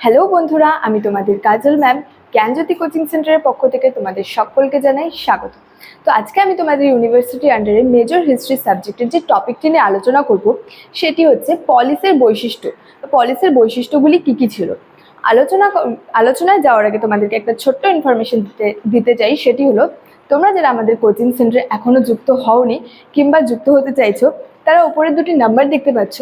Hello বন্ধুরা, আমি তোমাদের কাজল ম্যাম জ্ঞানজ্যোতি কোচিং সেন্টারের পক্ষ থেকে তোমাদের সকলকে জানাই স্বাগত। তো আজকে আমি তোমাদের ইউনিভার্সিটি আন্ডারে মেজর হিস্ট্রি সাবজেক্টের যে টপিকটি নিয়ে আলোচনা করব সেটি হচ্ছে পলিসের বৈশিষ্ট্য। পলিসের বৈশিষ্ট্যগুলি কী কী ছিল আলোচনায় যাওয়ার আগে তোমাদেরকে একটা ছোট্ট ইনফরমেশন দিতে চাই। সেটি হলো, তোমরা যারা আমাদের কোচিং সেন্টারে এখনও যুক্ত হওনি কিংবা যুক্ত হতে চাইছো, তারা উপরে দুটি নাম্বার দেখতে পাচ্ছ,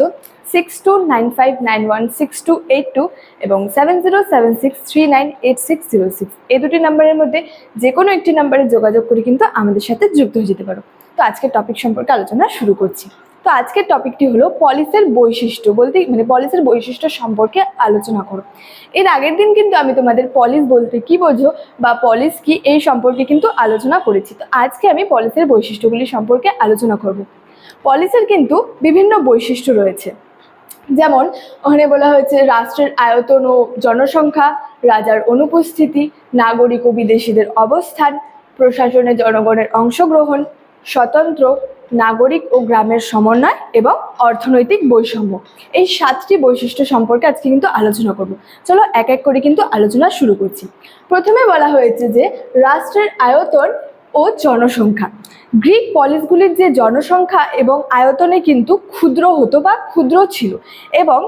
6295916282 এবং 7076398606। এই দুটি নাম্বারের মধ্যে যে কোনো একটি নাম্বারে যোগাযোগ করে কিন্তু আমাদের সাথে যুক্ত হয়ে যেতে পারো। তো আজকের টপিক সম্পর্কে আলোচনা শুরু করছি। তো আজকের টপিকটি হলো পলিসের বৈশিষ্ট্য, বলতে পলিসের বৈশিষ্ট্য সম্পর্কে আলোচনা করো। এর আগের দিন কিন্তু আমি তোমাদের পলিস বলতে কি বোঝো বা পলিস কি এই সম্পর্কে কিন্তু আলোচনা করেছি। তো আজকে আমি পলিসের বৈশিষ্ট্যগুলি সম্পর্কে আলোচনা করব। পলিসের কিন্তু বিভিন্ন বৈশিষ্ট্য রয়েছে, যেমন ওখানে বলা হয়েছে রাষ্ট্রের আয়তন ও জনসংখ্যা, রাজার অনুপস্থিতি, নাগরিক ও বিদেশিদের অবস্থান, প্রশাসনে জনগণের অংশগ্রহণ, স্বতন্ত্র, নাগরিক ও গ্রামের সমন্বয় এবং অর্থনৈতিক বৈষম্য। এই 7টি বৈশিষ্ট্য সম্পর্কে আজকে কিন্তু আলোচনা করব। চলো এক এক করে কিন্তু আলোচনা শুরু করছি। প্রথমে বলা হয়েছে যে রাষ্ট্রের আয়তন ও জনসংখ্যা। গ্রিক পলিসগুলির যে জনসংখ্যা এবং আয়তনে কিন্তু ক্ষুদ্র হতো বা ক্ষুদ্র ছিল, এবং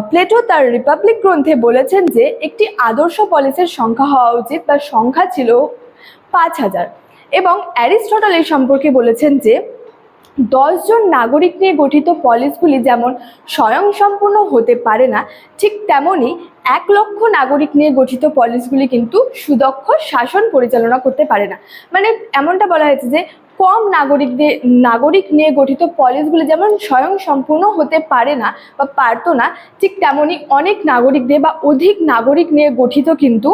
প্লেটো তার রিপাবলিক গ্রন্থে বলেছেন যে একটি আদর্শ পলিসের সংখ্যা হওয়া উচিত বা সংখ্যা ছিল 5000। এবং অ্যারিস্টটল এই সম্পর্কে বলেছেন যে 10 জন নাগরিক নিয়ে গঠিত পলিসগুলি যেমন স্বয়ংসম্পূর্ণ হতে পারে না, ঠিক তেমনি 1 লক্ষ নাগরিক নিয়ে গঠিত পলিসগুলি কিন্তু সুদক্ষ শাসন পরিচালনা করতে পারে না। মানে এমনটা বলা হয়েছে যে কম নাগরিক নিয়ে গঠিত পলিসগুলি যেমন স্বয়ংসম্পূর্ণ হতে পারে না বা পারতো না, ঠিক তেমনি অনেক নাগরিক দিয়ে বা অধিক নাগরিক নিয়ে গঠিত কিন্তু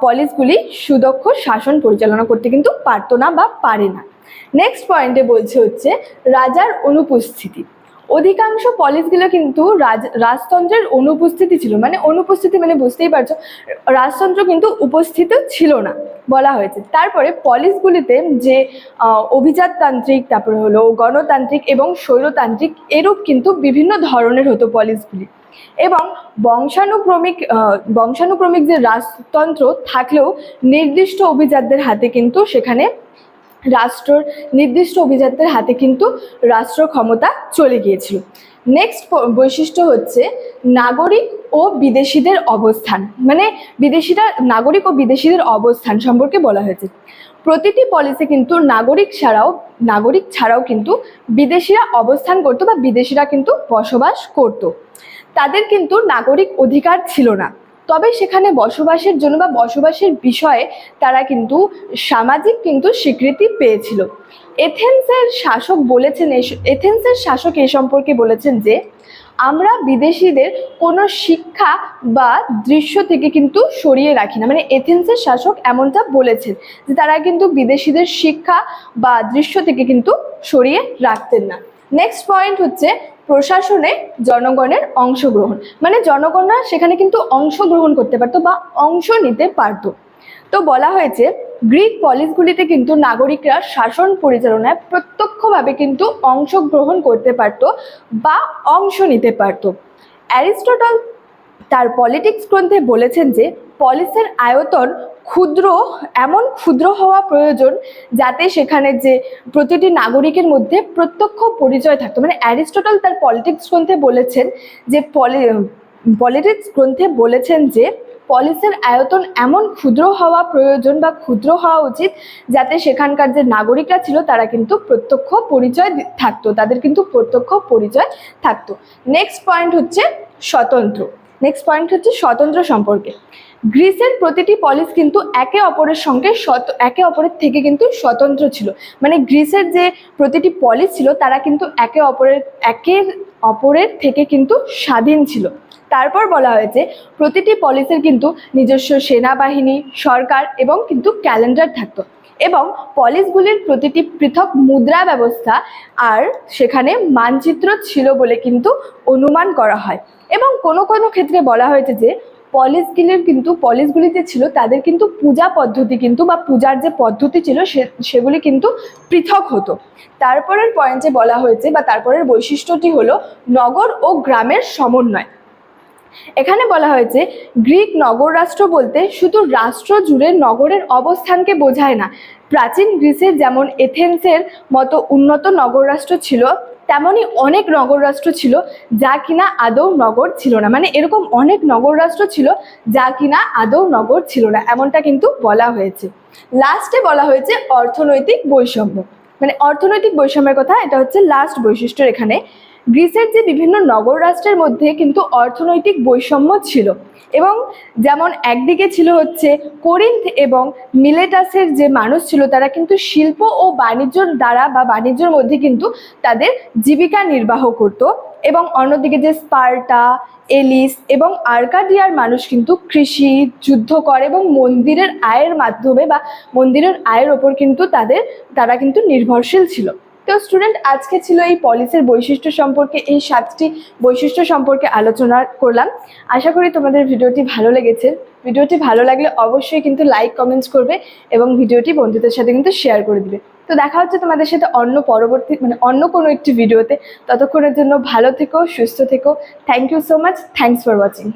পলিসগুলি সুদক্ষ শাসন পরিচালনা করতে কিন্তু পারতো না বা পারে না। নেক্সট পয়েন্টে বলছে হচ্ছে রাজার অনুপস্থিতি। অধিকাংশ পলিসগুলো কিন্তু রাজতন্ত্রের অনুপস্থিতি ছিল, মানে অনুপস্থিতি মানে বুঝতেই পারছো, রাজতন্ত্র কিন্তু উপস্থিত ছিল না বলা হয়েছে। তারপরে পলিসগুলিতে যে অভিজাততান্ত্রিক, তারপরে হলো গণতান্ত্রিক এবং স্বৈরতান্ত্রিক, এরূপ কিন্তু বিভিন্ন ধরনের হতো পলিসগুলি। এবং বংশানুক্রমিক যে রাজতন্ত্র থাকলেও নির্দিষ্ট অভিজাতদের হাতে কিন্তু রাষ্ট্র ক্ষমতা চলে গিয়েছিল। নেক্সট বৈশিষ্ট্য হচ্ছে নাগরিক ও বিদেশিদের অবস্থান, মানে নাগরিক ও বিদেশিদের অবস্থান সম্পর্কে বলা হয়েছে। প্রতিটি পলিসে কিন্তু নাগরিক ছাড়াও কিন্তু বিদেশিরা অবস্থান করতো বা বিদেশিরা কিন্তু বসবাস করত। তাদের কিন্তু নাগরিক অধিকার ছিল না, তবে সেখানে বসবাসের জন্য বা বসবাসের বিষয়ে তারা কিন্তু সামাজিক কিন্তু স্বীকৃতি পেয়েছিল। এথেন্সের শাসক এই সম্পর্কে বলেছেন যে আমরা বিদেশিদের কোনো শিক্ষা বা দৃশ্য থেকে কিন্তু সরিয়ে রাখি না। মানে এথেন্সের শাসক এমনটা বলেছেন যে তারা কিন্তু বিদেশিদের শিক্ষা বা দৃশ্য থেকে কিন্তু সরিয়ে রাখতেন না। নেক্সট পয়েন্ট হচ্ছে প্রশাসনে জনগণের অংশগ্রহণ, মানে জনগণরা সেখানে কিন্তু অংশগ্রহণ করতে পারতো বা অংশ নিতে পারতো। তো বলা হয়েছে গ্রিক পলিসগুলিতে কিন্তু নাগরিকরা শাসন পরিচালনায় প্রত্যক্ষভাবে কিন্তু অংশগ্রহণ করতে পারত বা অংশ নিতে পারত। অ্যারিস্টটল তার পলিটিক্স গ্রন্থে বলেছেন যে পলিসের আয়তন ক্ষুদ্র হওয়া প্রয়োজন, যাতে সেখানে যে প্রতিটি নাগরিকের মধ্যে প্রত্যক্ষ পরিচয় থাকতো। মানে অ্যারিস্টটল তার পলিটিক্স গ্রন্থে বলেছেন যে পলিসের আয়তন এমন ক্ষুদ্র হওয়া প্রয়োজন বা ক্ষুদ্র হওয়া উচিত, যাতে সেখানকার যে নাগরিকরা ছিল তারা কিন্তু প্রত্যক্ষ পরিচয় থাকতো। নেক্সট পয়েন্ট হচ্ছে স্বতন্ত্র সম্পর্কে। গ্রিসের প্রতিটি পলিস কিন্তু একে অপরের থেকে কিন্তু স্বতন্ত্র ছিল। মানে গ্রিসের যে প্রতিটি পলিস ছিল তারা কিন্তু একে অপরের থেকে কিন্তু স্বাধীন ছিল। তারপর বলা হয়েছে প্রতিটি পলিসের কিন্তু নিজস্ব সেনাবাহিনী, সরকার এবং কিন্তু ক্যালেন্ডার থাকতো, এবং পলিসগুলির প্রতিটি পৃথক মুদ্রা ব্যবস্থা আর সেখানে মানচিত্র ছিল বলে কিন্তু অনুমান করা হয়। এবং কোনো কোনো ক্ষেত্রে বলা হয়েছে যে পলিসগুলিতে ছিল তাদের কিন্তু পূজা পদ্ধতি কিন্তু বা পূজার যে পদ্ধতি ছিল সেগুলি কিন্তু পৃথক হতো। তারপরের পয়েন্টে বলা হয়েছে বা তারপরের বৈশিষ্ট্যটি হলো নগর ও গ্রামের সমন্বয়। এখানে বলা হয়েছে গ্রিক নগর রাষ্ট্র বলতে শুধু রাষ্ট্র জুড়ে নগরের অবস্থানকে বোঝায় না। প্রাচীন গ্রিসে যেমন এথেন্সের মতো উন্নত নগর রাষ্ট্র ছিল, তেমনই অনেক নগর রাষ্ট্র ছিল যা কিনা আদৌ নগর ছিল না। মানে এরকম অনেক নগর রাষ্ট্র ছিল যা কিনা আদৌ নগর ছিল না, এমনটা কিন্তু বলা হয়েছে। লাস্টে বলা হয়েছে অর্থনৈতিক বৈষম্য, মানে অর্থনৈতিক বৈষম্যের কথা, এটা হচ্ছে লাস্ট বৈশিষ্ট্য। এখানে গ্রিসের যে বিভিন্ন নগর রাষ্ট্রের মধ্যে কিন্তু অর্থনৈতিক বৈষম্য ছিল, এবং যেমন একদিকে ছিল হচ্ছে কোরিন্থ এবং মিলেটাসের যে মানুষ ছিল তারা কিন্তু শিল্প ও বাণিজ্যর দ্বারা বা বাণিজ্যের মধ্যে কিন্তু তাদের জীবিকা নির্বাহ করত, এবং অন্যদিকে যে স্পার্টা, এলিস এবং আর্কাডিয়ার মানুষ কিন্তু কৃষি, যুদ্ধ করে এবং মন্দিরের আয়ের মাধ্যমে বা মন্দিরের আয়ের ওপর কিন্তু তারা কিন্তু নির্ভরশীল ছিল। তো স্টুডেন্ট, আজকে ছিল এই পলিসের বৈশিষ্ট্য সম্পর্কে, এই 7টি বৈশিষ্ট্য সম্পর্কে আলোচনা করলাম। আশা করি তোমাদের ভিডিওটি ভালো লেগেছে। ভিডিওটি ভালো লাগলে অবশ্যই কিন্তু লাইক, কমেন্টস করবে এবং ভিডিওটি বন্ধুদের সাথে কিন্তু শেয়ার করে দিবে। তো দেখা হচ্ছে তোমাদের সাথে অন্য কোনো একটি ভিডিওতে। ততক্ষণের জন্য ভালো থেকো, সুস্থ থেকো। Thank you so much. Thanks for watching.